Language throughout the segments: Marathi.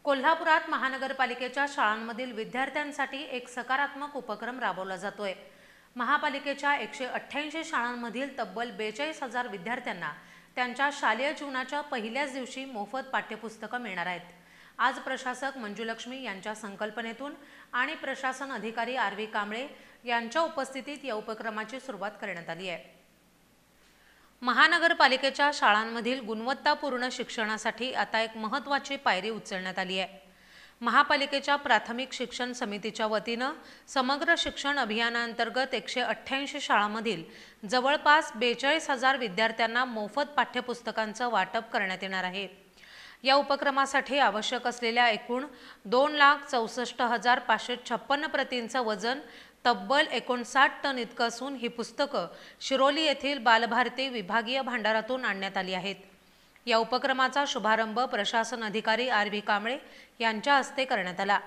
कोल्हापुरात महानगरपालिकेच्या शाळांमधील विद्यार्थ्यांसाठी एक सकारात्मक उपक्रम राबवला जातोय। महापालिकेच्या 188 शाळांमधील तब्बल 42,000 विद्यार्थ्यांना त्यांच्या शालेय जीवनाच्या पहिल्याच दिवशी मोफत पाठ्यपुस्तकं मिळणार आहेत। आज प्रशासक मंजुलक्ष्मी यांच्या संकल्पनेतून आणि प्रशासन अधिकारी आर.व्ही. कांबळे यांच्या उपस्थितीत या उपक्रमाची सुरुवात करण्यात आली आहे। महानगरपालिकेच्या शाळांमधील गुणवत्तापूर्ण शिक्षणासाठी आता एक महत्त्वाची पायरी उचलण्यात आली आहे। महापालिकेच्या प्राथमिक शिक्षण समितीच्या वतीनं समग्र शिक्षण अभियानांतर्गत 188 शाळांमधील जवळपास 42,000 विद्यार्थ्यांना मोफत पाठ्यपुस्तकांचं वाटप करण्यात येणार आहे। या उपक्रमासाठी आवश्यक असलेल्या एकूण 2,64,556 प्रतींचं वजन तब्बल 59 टन इतकं असून ही पुस्तकं शिरोली येथील बालभारती विभागीय भांडारातून आणण्यात आली आहेत। या उपक्रमाचा शुभारंभ प्रशासन अधिकारी आर.व्ही. कांबळे यांच्या हस्ते करण्यात आला।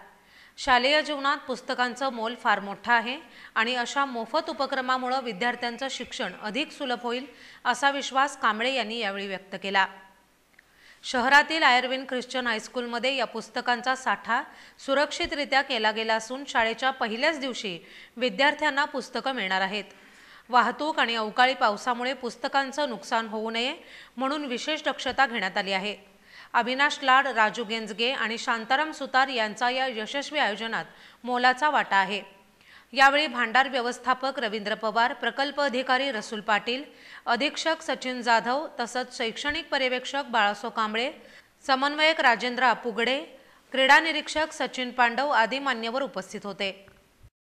शालेय जीवनात पुस्तकांचं मोल फार मोठं आहे आणि अशा मोफत उपक्रमामुळे विद्यार्थ्यांचं शिक्षण अधिक सुलभ होईल असा विश्वास कांबळे यांनी यावेळी व्यक्त केला। शहरातील आयर्विन ख्रिश्चन हायस्कूलमध्ये या पुस्तकांचा साठा सुरक्षितरित्या केला गेला असून शाळेच्या पहिल्याच दिवशी विद्यार्थ्यांना पुस्तकं मिळणार आहेत। वाहतूक आणि अवकाळी पावसामुळे पुस्तकांचं नुकसान होऊ नये म्हणून विशेष दक्षता घेण्यात आली आहे। अविनाश लाड, राजू गेंजगे आणि शांताराम सुतार यांचा या यशस्वी आयोजनात मोलाचा वाटा आहे। यावेळी भांडार व्यवस्थापक रवींद्र पवार, प्रकल्प अधिकारी रसूल पाटील, अधीक्षक सचिन जाधव तसंच शैक्षणिक पर्यवेक्षक बाळासो कांबळे, समन्वयक राजेंद्र आपुगडे, क्रीडा निरीक्षक सचिन पांडव आदी मान्यवर उपस्थित होते।